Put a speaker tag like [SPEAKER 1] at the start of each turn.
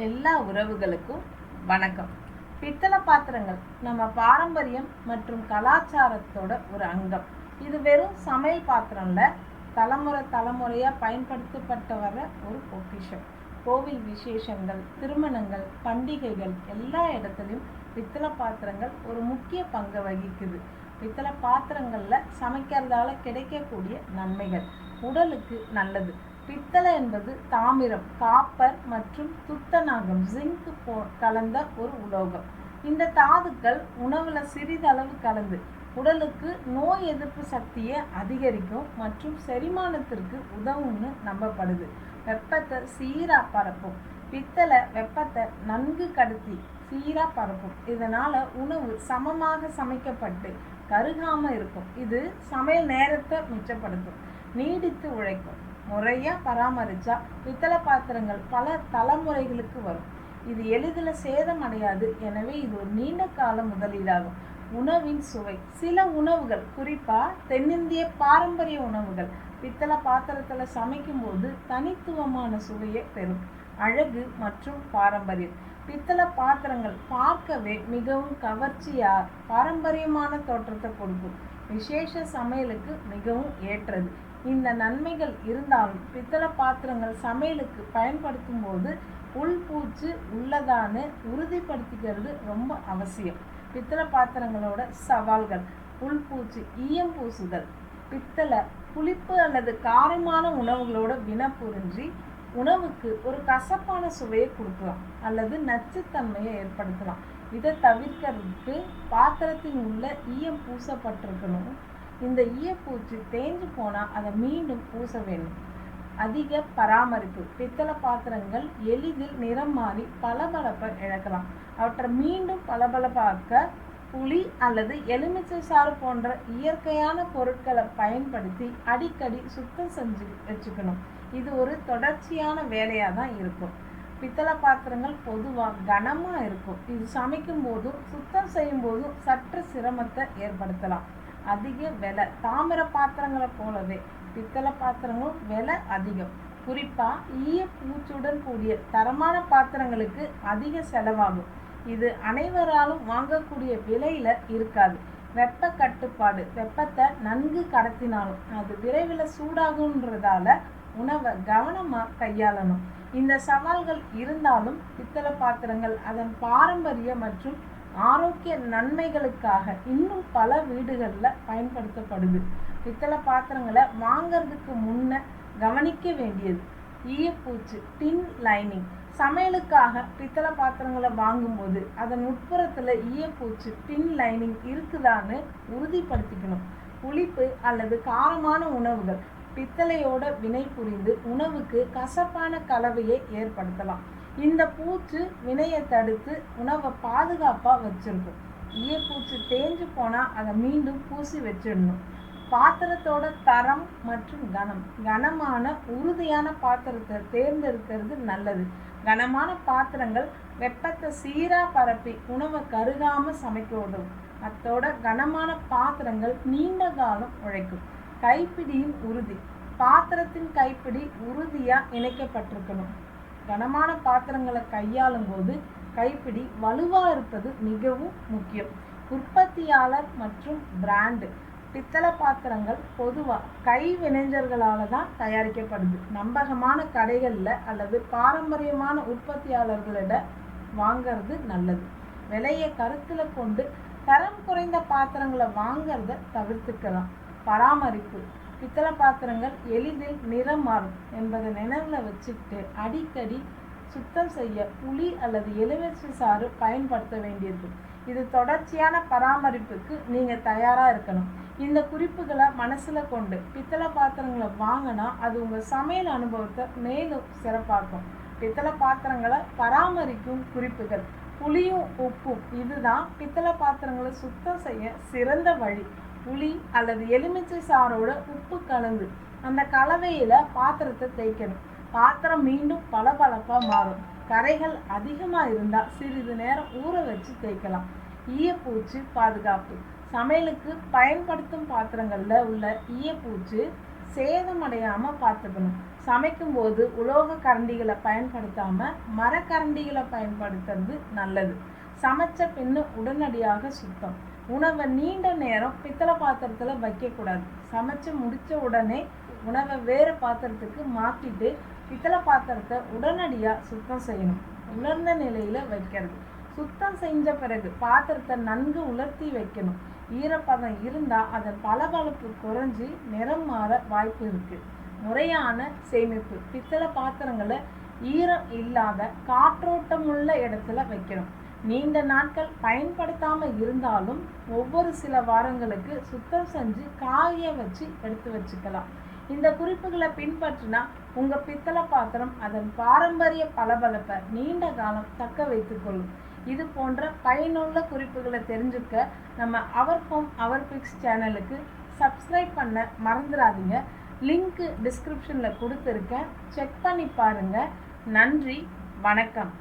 [SPEAKER 1] எல்லா உறவுகளுக்கும் வணக்கம். பித்தளை பாத்திரங்கள் நம்ம பாரம்பரியம் மற்றும் கலாச்சாரத்தோட ஒரு அங்கம். இது வெறும் சமையல் பாத்திரம் இல்லை, தலைமுறையாக பயன்படுத்தப்பட்ட வர ஒரு பொக்கிஷம். கோவில் விசேஷங்கள், திருமணங்கள், பண்டிகைகள் எல்லா இடத்துலையும் பித்தளை பாத்திரங்கள் ஒரு முக்கிய பங்கு வகிக்குது. பித்தளை பாத்திரங்களில் சமைக்கிறதால கிடைக்கக்கூடிய நன்மைகள்: உடலுக்கு நல்லது. பித்தளை என்பது தாமிரம், காப்பர் மற்றும் துத்தநாகம், ஜிங்க் கலந்த ஒரு உலோகம். இந்த தாதுக்கள் உணவுல சிறிதளவு கலந்து உடலுக்கு நோய் எதிர்ப்பு சக்தியை அதிகரிக்கும் மற்றும் செரிமானத்திற்கு உதவும்னு நம்பப்படுது. வெப்பத்தை சீரா பரப்பும். பித்தளை வெப்பத்தை நன்கு கடத்தி சீரா பரப்பும். இதனால உணவு சமமாக சமைக்கப்பட்டு கருகாம இருக்கும். இது சமையல் நேரத்தை மிச்சப்படுத்தும். நீடித்து உழைக்கும். முறையாக பராமரித்தா பித்தளை பாத்திரங்கள் பல தலைமுறைகளுக்கு வரும். இது எளிதில் சேதமடையாது. எனவே இது ஒரு நீண்ட கால முதலீடாகும். உணவின் சுவை: சில உணவுகள், குறிப்பாக தென்னிந்திய பாரம்பரிய உணவுகள், பித்தளை பாத்திரத்தில் சமைக்கும்போது தனித்துவமான சுவையை பெறும். அழகு மற்றும் பாரம்பரியம்: பித்தளை பாத்திரங்கள் பார்க்கவே மிகவும் கவர்ச்சியாக பாரம்பரியமான தோற்றத்தை கொடுக்கும். விசேஷ சமையலுக்கு மிகவும் ஏற்றது. இந்த நன்மைகள் இருந்தாலும் பித்தளை பாத்திரங்கள் சமையலுக்கு பயன்படுத்தும் போது உள்பூச்சு உள்ளதான்னு உறுதிப்படுத்திக்கிறது ரொம்ப அவசியம். பித்தளை பாத்திரங்களோட சவால்கள்: உள்பூச்சு, ஈயம் பூசுதல். பித்தளை புளிப்பு அல்லது காரமான உணவுகளோட வினப்புரிஞ்சி உணவுக்கு ஒரு கசப்பான சுவையை கொடுக்கலாம் அல்லது நச்சுத்தன்மையை ஏற்படுத்தலாம். இதை தவிர்க்கிறதுக்கு பாத்திரத்தின் உள்ள ஈயம் பூசப்பட்டிருக்கணும். இந்த ஈயப்பூச்சி தேஞ்சு போனால் அதை மீண்டும் பூச வேண்டும். அதிக பராமரிப்பு: பித்தளை பாத்திரங்கள் எளிதில் நிறம் மாறி பளபளப்பை இழக்கலாம். அவற்றை மீண்டும் பளபளப்பாக்க புளி அல்லது எலுமிச்சை சாறு போன்ற இயற்கையான பொருட்களை பயன்படுத்தி அடிக்கடி சுத்தம் செஞ்சு வச்சுக்கணும். இது ஒரு தொடர்ச்சியான வேலையாக தான் இருக்கும். பித்தளை பாத்திரங்கள் பொதுவாக கனமாக இருக்கும். இது சமைக்கும் போதும் சுத்தம் செய்யும் போதும் சற்று சிரமத்தை ஏற்படுத்தலாம். அதிக விலை: தாமிர பாத்திரங்களை போலவே பித்தளை பாத்திரங்களும் விலை அதிகம். குறிப்பாக ஈய பூச்சுடன் கூடிய தரமான பாத்திரங்களுக்கு அதிக செலவாகும். இது அனைவராலும் வாங்கக்கூடிய விலையில் இருக்காது. வெப்ப கட்டுப்பாடு: வெப்பத்தை நன்கு கடத்தினாலும் அது விரைவில் சூடாகுன்றதால உணவை கவனமாக கையாளணும். இந்த சவால்கள் இருந்தாலும் பித்தளை பாத்திரங்கள் அதன் பாரம்பரிய மற்றும் ஆரோக்கிய நன்மைகளுக்காக இன்னும் பல வீடுகளில் பயன்படுத்தப்படுது. பித்தளை பாத்திரங்களை வாங்கிறதுக்கு முன்ன கவனிக்க வேண்டியது: ஈயப்பூச்சு, டின் லைனிங். சமையலுக்காக பித்தளை பாத்திரங்களை வாங்கும்போது அதன் உட்புறத்தில் ஈயப்பூச்சு, டின் லைனிங் இருக்குதான்னு உறுதிப்படுத்திக்கணும். புளிப்பு அல்லது காரமான உணவுகள் பித்தளையோட வினை புரிந்து உணவுக்கு கசப்பான கலவையை ஏற்படுத்தலாம். இந்த பூச்சு வினையை தடுத்து உணவை பாதுகாப்பாக வச்சிருக்கும். ஈயப்பூச்சு தேஞ்சு போனால் அதை மீண்டும் பூசி வச்சிடணும். பாத்திரத்தோட தரம் மற்றும் கனம்: கனமான உறுதியான பாத்திரத்தை தேர்ந்தெடுக்கிறது நல்லது. கனமான பாத்திரங்கள் வெப்பத்தை சீராக பரப்பி உணவை கருகாமல் சமைக்க உதவும். அத்தோட கனமான பாத்திரங்கள் நீண்ட காலம் உழைக்கும். கைப்பிடியின் உறுதி: பாத்திரத்தின் கைப்பிடி உறுதியாக இணைக்கப்பட்டிருக்கணும். கனமான பாத்திரங்களை கையாளும் போது கைப்பிடி வலுவாக இருப்பது மிகவும் முக்கியம். உற்பத்தியாளர் மற்றும் பிராண்டு: பித்தளை பாத்திரங்கள் பொதுவாக கைவினைஞர்களால் தான் தயாரிக்கப்படுது. நம்பகமான கடைகளில் அல்லது பாரம்பரியமான உற்பத்தியாளர்களிடம் வாங்கிறது நல்லது. விலையை கருத்தில் கொண்டு தரம் குறைந்த பாத்திரங்களை வாங்கிறத தவிர்த்துக்கலாம். பராமரிப்பு: பித்தளை பாத்திரங்கள் எளிதில் நிறம் மாறும் என்பதை நினைவில் வச்சுக்கிட்டு அடிக்கடி சுத்தம் செய்ய புளி அல்லது எலுமிச்சை சாறு பயன்படுத்த வேண்டியிருக்கும். இது தொடர்ச்சியான பராமரிப்புக்கு நீங்கள் தயாராக இருக்கணும். இந்த குறிப்புகளை மனசில் கொண்டு பித்தளை பாத்திரங்களை வாங்கினா அது உங்கள் சமையல் அனுபவத்தை மேலும் சிறப்பாக்கும். பித்தளை பாத்திரங்களை பராமரிக்கும் குறிப்புகள்: புளியும் உப்பும். இதுதான் பித்தளை பாத்திரங்களை சுத்தம் செய்ய சிறந்த வழி. புளி அல்லது எலுமிச்சை சாரோட உப்பு கலந்து அந்த கலவையில் பாத்திரத்தை தேய்க்கணும். பாத்திரம் மீண்டும் பளபளப்பாக மாறும். கரைகள் அதிகமாக இருந்தால் சிறிது நேரம் ஊற வச்சு தேய்க்கலாம். ஈயப்பூச்சு பாதுகாப்பு: சமையலுக்கு பயன்படுத்தும் பாத்திரங்களில் உள்ள ஈயப்பூச்சு சேதமடையாமல் பார்த்துக்கணும். சமைக்கும்போது உலோக கரண்டிகளை பயன்படுத்தாமல் மரக்கரண்டிகளை பயன்படுத்துறது நல்லது. சமைச்ச பின்னு உடனடியாக சுத்தம். உணவை நீண்ட நேரம் பித்தளை பாத்திரத்தில் வைக்கக்கூடாது. சமைச்சு முடித்த உடனே உணவை வேறு பாத்திரத்துக்கு மாற்றிட்டு பித்தளை பாத்திரத்தை உடனடியாக சுத்தம் செய்யணும். உலர்ந்த நிலையில் வைக்கிறது. சுத்தம் செஞ்ச பிறகு பாத்திரத்தை நன்கு உலர்த்தி வைக்கணும். ஈரப்பதம் இருந்தால் அதன் பளபளப்பு குறைஞ்சி நிறம் மாற வாய்ப்பு இருக்குது. முறையான சேமிப்பு. பித்தளை பாத்திரங்களை ஈரம் இல்லாத காற்றோட்டமுள்ள இடத்துல வைக்கணும். நீண்ட நாட்கள் பயன்படுத்தாமல் இருந்தாலும் ஒவ்வொரு சில வாரங்களுக்கு சுத்தம் செஞ்சு காய வச்சு எடுத்து வச்சுக்கலாம். இந்த குறிப்புகளை பின்பற்றினா உங்கள் பித்தளை பாத்திரம் அதன் பாரம்பரிய பளபளப்பை நீண்ட காலம் தக்க வைத்துக்கொள்ளும். இது போன்ற பயனுள்ள குறிப்புகளை தெரிஞ்சுக்க நம்ம அவர் ஹோம் அவர் பிக்ஸ் சேனலுக்கு சப்ஸ்கிரைப் பண்ண மறந்துடாதீங்க. லிங்க்கு டிஸ்கிரிப்ஷனில் கொடுத்துருக்கேன். செக் பண்ணி பாருங்கள். நன்றி, வணக்கம்.